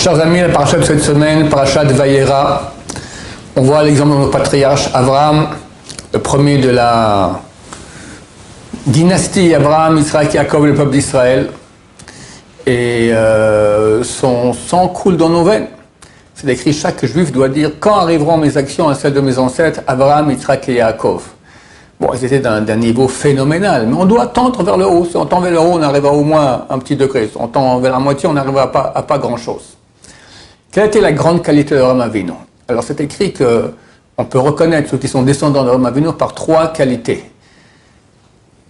Chers amis, la paracha de cette semaine, paracha de Vayera, on voit l'exemple de nos patriarches, Abraham, le premier de la dynastie Abraham, Israël, Yaakov, le peuple d'Israël, et son sang coule dans nos veines. C'est écrit, chaque juif doit dire, quand arriveront mes actions à celles de mes ancêtres, Abraham, Israël et Yaakov. Bon, ils étaient d'un niveau phénoménal, mais on doit tendre vers le haut. Si on tend vers le haut, on arrivera au moins un petit degré. Si on tend vers la moitié, on n'arrivera à pas grand-chose. Quelle a été la grande qualité d'Abraham Avinu? Alors, c'est écrit qu'on peut reconnaître ceux qui sont descendants d'Abraham Avinu par trois qualités.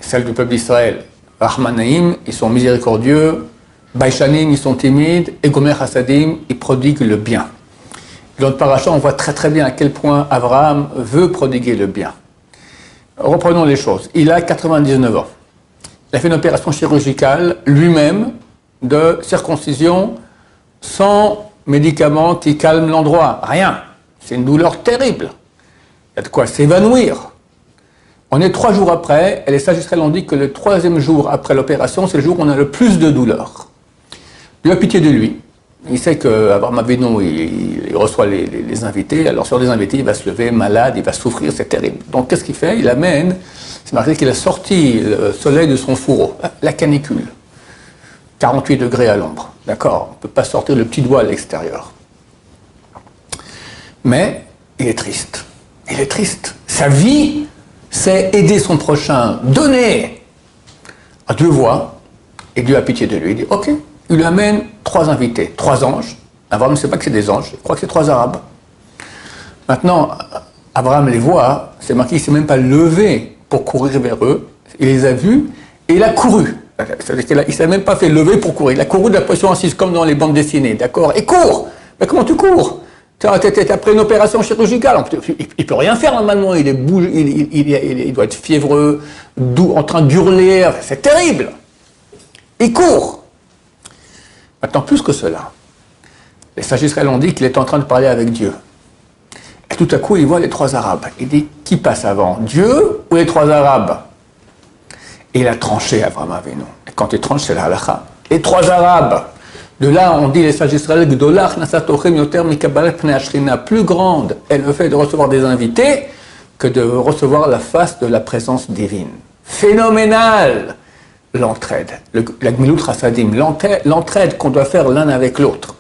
Celle du peuple d'Israël, Rahmanaïm, ils sont miséricordieux, Baïchanim, ils sont timides, et Gomer Hasadim, ils prodiguent le bien. Dans le paracha, on voit très très bien à quel point Abraham veut prodiguer le bien. Reprenons les choses. Il a 99 ans. Il a fait une opération chirurgicale lui-même de circoncision sans médicaments qui calment l'endroit. Rien. C'est une douleur terrible. Il y a de quoi s'évanouir. On est 3 jours après, et les sages israéliens ont dit que le 3e jour après l'opération, c'est le jour où on a le plus de douleur. Dieu a pitié de lui. Il sait qu'Abraham Avinu, il reçoit les invités. Alors sur les invités, il va se lever malade, il va souffrir, c'est terrible. Donc qu'est-ce qu'il fait? Il amène, c'est marqué qu'il a sorti le soleil de son fourreau, la canicule. 48 degrés à l'ombre. D'accord? On ne peut pas sortir le petit doigt à l'extérieur. Mais il est triste. Il est triste. Sa vie, c'est aider son prochain, donner. Dieu voit, et Dieu a pitié de lui. Il dit, ok. Il lui amène 3 invités, 3 anges. Abraham ne sait pas que c'est des anges, il croit que c'est 3 arabes. Maintenant, Abraham les voit, c'est marqué qu'il ne s'est même pas levé pour courir vers eux. Il les a vus et il a couru. C'est-à-dire qu'il ne s'est même pas fait lever pour courir. Il a couru de la position assise comme dans les bandes dessinées, d'accord? Et court. Mais comment tu cours? Tu es après une opération chirurgicale. Il ne peut rien faire maintenant. Il doit être fiévreux, en train d'hurler. C'est terrible. Il court. Maintenant, plus que cela, les sages israéliens ont dit qu'il est en train de parler avec Dieu. Et tout à coup, il voit les 3 arabes. Il dit, qui passe avant, Dieu ou les 3 arabes? Et il a tranché Abraham Avinu. Et quand il tranche, c'est la halakha. Les 3 arabes. De là, on dit les sages israéliens, plus grande est le fait de recevoir des invités que de recevoir la face de la présence divine. Phénoménal! L'entraide, la gmilut chassadim, l'entraide qu'on doit faire l'un avec l'autre.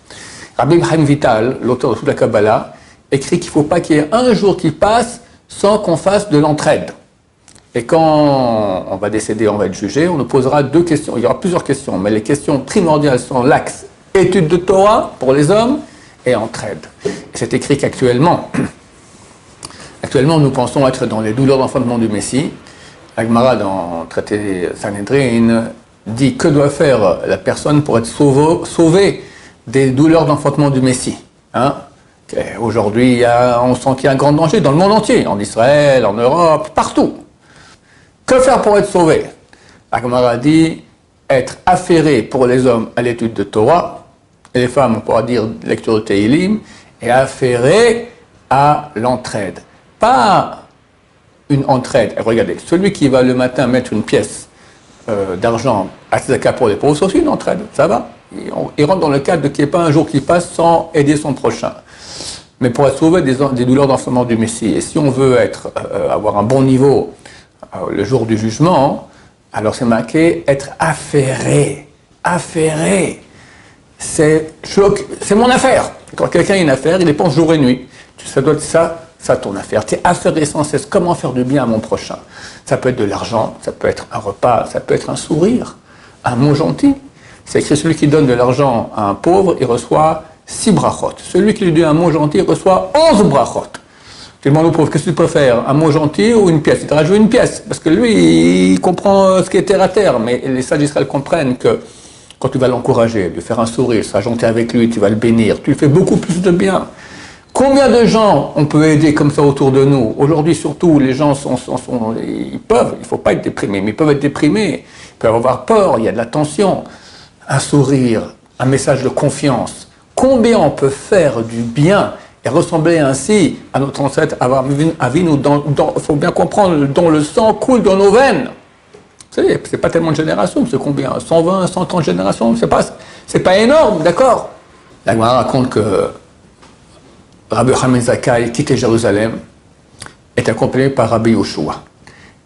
Rabbi Chaim Vital, l'auteur de toute la Kabbalah, écrit qu'il ne faut pas qu'il y ait un jour qui passe sans qu'on fasse de l'entraide. Et quand on va décéder, on va être jugé, on nous posera 2 questions. Il y aura plusieurs questions, mais les questions primordiales sont l'axe étude de Torah pour les hommes et entraide. C'est écrit qu'actuellement, nous pensons être dans les douleurs d'enfantement du Messie. La Gemara, dans le traité Sanhedrin, dit que doit faire la personne pour être sauvée des douleurs d'enfantement du Messie. Hein? Aujourd'hui, on sent qu'il y a un grand danger dans le monde entier, en Israël, en Europe, partout. Que faire pour être sauvé? La Gemara dit être affairé pour les hommes à l'étude de Torah, et les femmes, on pourra dire lecture de Tehillim, et affairé à l'entraide. Pas une entraide. Et regardez, celui qui va le matin mettre une pièce d'argent à tzedaka pour les pauvres, c'est aussi une entraide, ça va. Il rentre dans le cadre de qu'il n'y ait pas un jour qui passe sans aider son prochain. Mais pour être sauvé des douleurs d'enfantement du Messie, et si on veut avoir un bon niveau le jour du jugement, alors c'est marqué être affairé. Affairé. C'est mon affaire. Quand quelqu'un a une affaire, il dépense jour et nuit. Ça doit être ça ton affaire. Tu es affairé sans cesse. Comment faire du bien à mon prochain? Ça peut être de l'argent, ça peut être un repas, ça peut être un sourire, un mot gentil. C'est écrit, celui qui donne de l'argent à un pauvre, il reçoit 6 brachot. Celui qui lui dit un mot gentil, il reçoit 11 brachot. Tu demandes au pauvre, qu'est-ce que tu préfères? Un mot gentil ou une pièce? Il te rajoute une pièce. Parce que lui, il comprend ce qui est terre à terre. Mais les sages d'Israël comprennent que quand tu vas l'encourager, lui faire un sourire, seras gentil avec lui, tu vas le bénir, tu lui fais beaucoup plus de bien. Combien de gens on peut aider comme ça autour de nous? Aujourd'hui, surtout, les gens il ne faut pas être déprimés, mais ils peuvent être déprimés, ils peuvent avoir peur, il y a de la tension. Un sourire, un message de confiance. Combien on peut faire du bien et ressembler ainsi à notre ancêtre Abraham Avinu, il faut bien comprendre, dont le sang coule dans nos veines. C'est pas tellement de générations, c'est combien? 120, 130 générations, c'est pas énorme, d'accord? La Gemara raconte que Rabbi Yochanan ben Zakkai quittait Jérusalem, est accompagné par Rabbi Yoshua.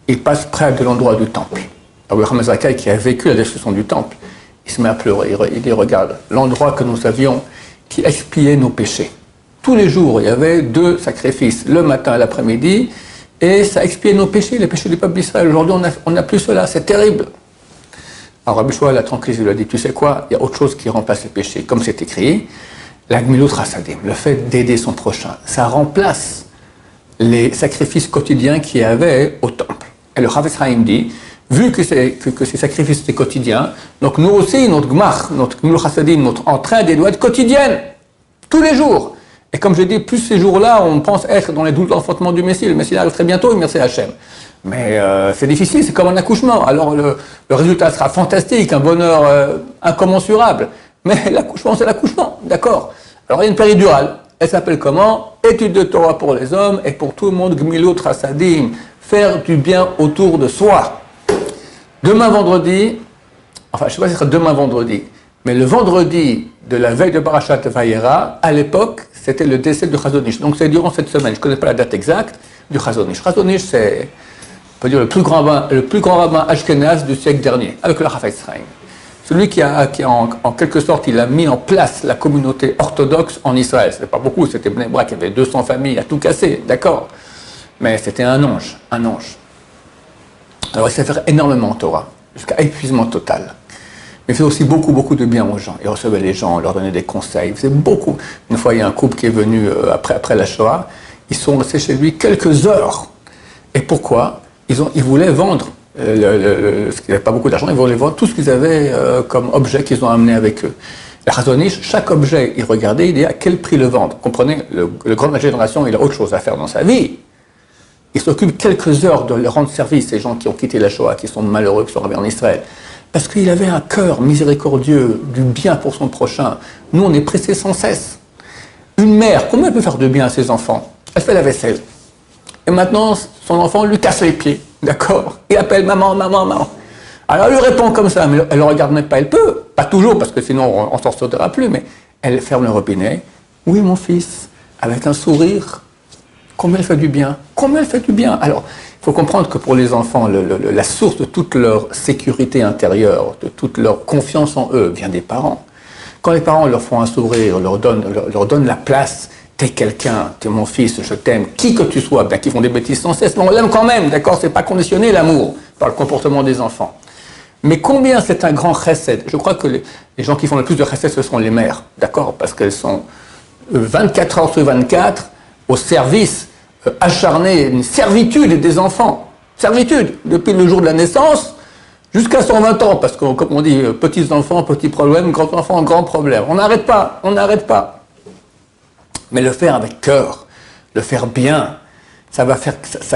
Il passe près de l'endroit du temple. Rabbi Yochanan ben Zakkai, qui a vécu la destruction du temple, il se met à pleurer. Il dit, regarde, l'endroit que nous avions qui expiait nos péchés. Tous les jours, il y avait 2 sacrifices, le matin et l'après-midi, et ça expiait nos péchés, les péchés du peuple d'Israël. Aujourd'hui, on n'a plus cela, c'est terrible. Alors Rabbi Yoshua l'a tranquillisé, il lui a dit, tu sais quoi, il y a autre chose qui remplace les péchés. Comme c'est écrit, la Gmilut Chasadim, le fait d'aider son prochain, ça remplace les sacrifices quotidiens qu'il y avait au temple. Et le Chafetz Chaim dit, vu que ces sacrifices étaient quotidiens, donc nous aussi, notre Gmach, notre Gmilut Chasadim, notre entraide doit être quotidienne, tous les jours. Et comme je dis, plus ces jours-là, on pense être dans les 12 enfantements du Messie. Le Messie arrive très bientôt, merci Hachem. Mais c'est difficile, c'est comme un accouchement. Alors le résultat sera fantastique, un bonheur incommensurable. Mais l'accouchement, c'est l'accouchement, d'accord? Alors il y a une péridurale. Elle s'appelle comment? Étude de Torah pour les hommes et pour tout le monde, Gmilut Chasadim, faire du bien autour de soi. Demain vendredi, enfin je ne sais pas si ce sera demain vendredi, mais le vendredi de la veille de Parashat Vayera, à l'époque, c'était le décès du Chazon Ish. Donc c'est durant cette semaine, je ne connais pas la date exacte, du Chazon Ish. Chazon Ish, c'est, on peut dire, le plus grand rabbin ashkénaze du siècle dernier, avec le Chafetz Chaim. Celui qui en quelque sorte, il a mis en place la communauté orthodoxe en Israël. C'était pas beaucoup, c'était Bnei Brak, il y avait 200 familles à tout casser, d'accord. Mais c'était un ange, un ange. Alors il sait faire énormément en Torah, jusqu'à épuisement total. Mais il faisait aussi beaucoup de bien aux gens. Il recevait les gens, leur donnait des conseils, il faisait beaucoup. Une fois, il y a un couple qui est venu après la Shoah, ils sont restés chez lui quelques heures. Et pourquoi? Ils voulaient vendre, parce qu'ils n'avaient pas beaucoup d'argent, ils voulaient vendre tout ce qu'ils avaient comme objet qu'ils ont amené avec eux. La Chazon Ish, chaque objet, il regardait, il dit à quel prix le vendre. Vous comprenez, le grand de la génération, il a autre chose à faire dans sa vie. Il s'occupe quelques heures de leur rendre service, ces gens qui ont quitté la Shoah, qui sont malheureux, qui sont revenus en Israël. Parce qu'il avait un cœur miséricordieux, du bien pour son prochain. Nous, on est pressés sans cesse. Une mère, comment elle peut faire de bien à ses enfants? Elle fait la vaisselle. Et maintenant, son enfant lui casse les pieds, d'accord? Il appelle maman, maman, maman. Alors elle lui répond comme ça, mais elle ne le regarde même pas, elle peut. Pas toujours, parce que sinon on ne s'en sortira plus, mais elle ferme le robinet. Oui, mon fils, avec un sourire. Combien elle fait du bien? Combien elle fait du bien? Alors, il faut comprendre que pour les enfants, la source de toute leur sécurité intérieure, de toute leur confiance en eux, vient des parents. Quand les parents leur font un sourire, leur donnent la place, t'es quelqu'un, t'es mon fils, je t'aime, qui que tu sois, bien qu'ils font des bêtises sans cesse, mais on l'aime quand même, d'accord? C'est pas conditionné l'amour par le comportement des enfants. Mais combien c'est un grand chesed? Je crois que les gens qui font le plus de chesed, ce sont les mères, d'accord? Parce qu'elles sont 24 heures sur 24 au service acharné, une servitude des enfants. Servitude, depuis le jour de la naissance jusqu'à 120 ans, parce que, comme on dit, petits enfants, petits problèmes, grands enfants, grands problèmes. On n'arrête pas, on n'arrête pas. Mais le faire avec cœur, le faire bien, ça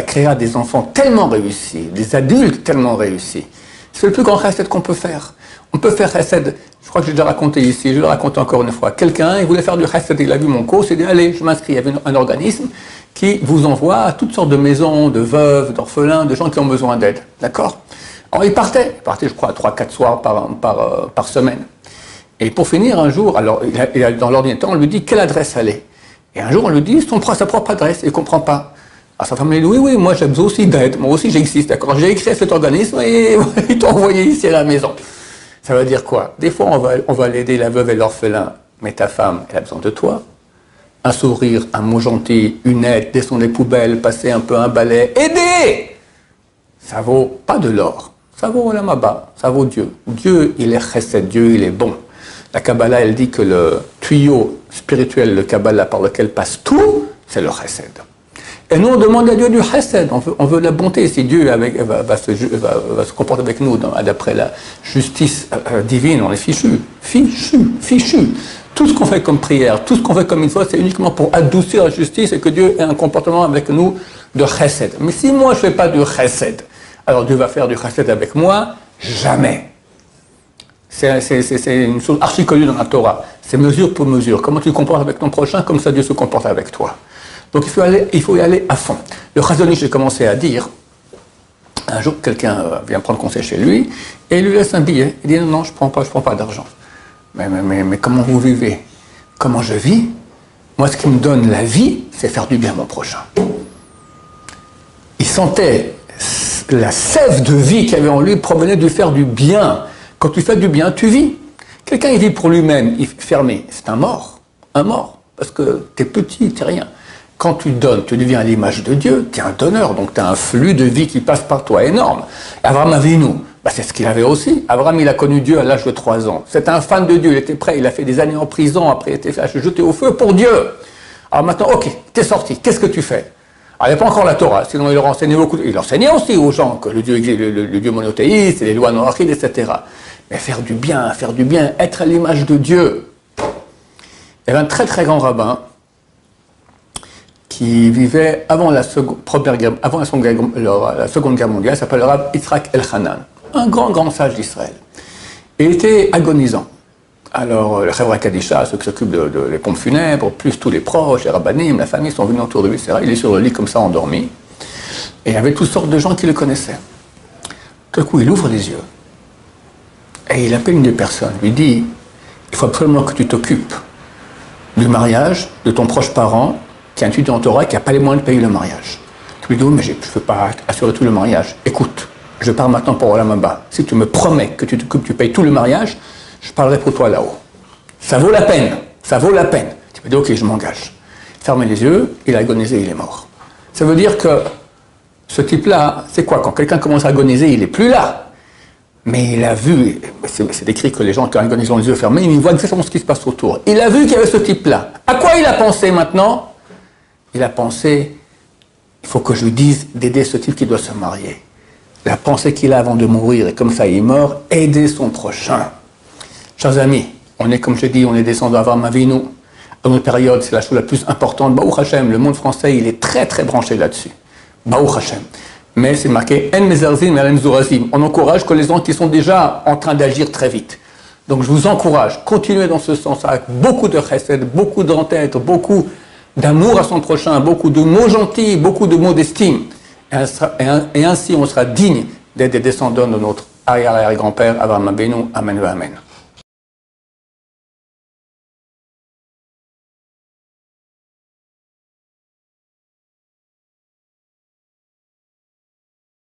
créera des enfants tellement réussis, des adultes tellement réussis. C'est le plus grand chesed qu'on peut faire. On peut faire chesed, je crois que j'ai déjà raconté ici, je le raconte encore une fois. Quelqu'un, il voulait faire du chesed, il a vu mon cours, il dit, allez, je m'inscris. Il y avait un organisme qui vous envoie à toutes sortes de maisons, de veuves, d'orphelins, de gens qui ont besoin d'aide. D'accord? Alors il partait, je crois, 3-4 soirs par semaine. Et pour finir, un jour, alors dans l'ordinateur, on lui dit quelle adresse aller. Et un jour, on lui dit sa propre adresse, il ne comprend pas. Alors sa femme lui dit, oui, moi j'ai besoin aussi d'aide, moi aussi j'existe, d'accord? J'ai écrit à cet organisme et ils t'ont envoyé ici à la maison. Ça veut dire quoi? Des fois, on va l'aider, la veuve et l'orphelin, mais ta femme, elle a besoin de toi. Un sourire, un mot gentil, une aide, descendre les poubelles, passer un peu un balai, aider! Ça vaut pas de l'or, ça vaut la maba, ça vaut Dieu. Dieu, il est chesed, Dieu, il est bon. La Kabbalah, elle dit que le tuyau spirituel, le Kabbalah par lequel passe tout, c'est le chesed. Et nous, on demande à Dieu du chesed, on veut la bonté. Si Dieu va se comporter avec nous d'après la justice divine, on est fichu. Tout ce qu'on fait comme prière, tout ce qu'on fait comme une fois, c'est uniquement pour adoucir la justice et que Dieu ait un comportement avec nous de chesed. Mais si moi je ne fais pas du chesed, alors Dieu va faire du chesed avec moi? Jamais. C'est une chose archi connue dans la Torah. C'est mesure pour mesure. Comment tu te comportes avec ton prochain, comme ça Dieu se comporte avec toi. Donc il faut y aller à fond. Le Chazon Ish, j'ai commencé à dire, un jour quelqu'un vient prendre conseil chez lui, et il lui laisse un billet. Il dit non, je prends pas d'argent. Mais comment vous vivez? comment je vis? Moi, ce qui me donne la vie, c'est faire du bien à mon prochain. Il sentait la sève de vie qu'il y avait en lui provenait de faire du bien. Quand tu fais du bien, tu vis. Quelqu'un, il vit pour lui-même, il est fermé. C'est un mort. Un mort. Parce que tu es petit, tu n'es rien. Quand tu donnes, tu deviens à l'image de Dieu, tu es un donneur. Donc tu as un flux de vie qui passe par toi énorme. Abraham Avinu, c'est ce qu'il avait aussi. Abraham, il a connu Dieu à l'âge de 3 ans. C'était un fan de Dieu, il était prêt, il a fait des années en prison, après il a été jeté au feu pour Dieu. Alors maintenant, ok, t'es sorti, qu'est-ce que tu fais? Alors, il n'y a pas encore la Torah, sinon il leur enseignait beaucoup. Il enseignait aussi aux gens que le Dieu monothéiste, les lois noachides, etc. Mais faire du bien, être à l'image de Dieu. Il y avait un très très grand rabbin qui vivait avant la Seconde Guerre mondiale, s'appelle le Rav Yitzhak Elchanan, un grand sage d'Israël. Il était agonisant. Alors, le Chevra Kadisha, ceux qui s'occupent des pompes funèbres, plus tous les proches, les rabbanim, la famille, sont venus autour de lui, etc. Il est sur le lit comme ça, endormi. Et il y avait toutes sortes de gens qui le connaissaient. Tout à coup, il ouvre les yeux. Et il appelle une des personnes, lui dit, il faut absolument que tu t'occupes du mariage de ton proche parent, qui est un étudiant en Torah, qui n'a pas les moyens de payer le mariage. Tu lui dis, mais je ne peux pas assurer tout le mariage. Écoute, je pars maintenant pour Olam Haba. Si tu me promets que tu t'occupes, tu payes tout le mariage, je parlerai pour toi là-haut. Ça vaut la peine, ça vaut la peine. Tu me dis, ok, je m'engage. Ferme les yeux, il a agonisé, il est mort. Ça veut dire que ce type-là, c'est quoi? Quand quelqu'un commence à agoniser, il n'est plus là. Mais il a vu, c'est décrit que les gens qui agonisent ont les yeux fermés, ils voient exactement ce qui se passe autour. Il a vu qu'il y avait ce type-là. À quoi il a pensé maintenant? Il a pensé, il faut que je lui dise d'aider ce type qui doit se marier. La pensée qu'il a avant de mourir, et comme ça il est mort, aider son prochain. Chers amis, on est, comme je dis, on est descendants d'Avraham Avinu. Dans notre période, c'est la chose la plus importante. Baruch Hashem, le monde français, il est très très branché là-dessus. Baruch Hashem. Mais c'est marqué, En Mezarzim et Mzurazim. On encourage que les gens qui sont déjà en train d'agir très vite. Donc je vous encourage, continuez dans ce sens, avec beaucoup de chesed, beaucoup d'entête, beaucoup d'amour à son prochain, beaucoup de mots gentils, beaucoup de mots d'estime. Et ainsi, on sera digne d'être des descendants de notre arrière-grand-père, Avraham Avinu. Amen. Amen.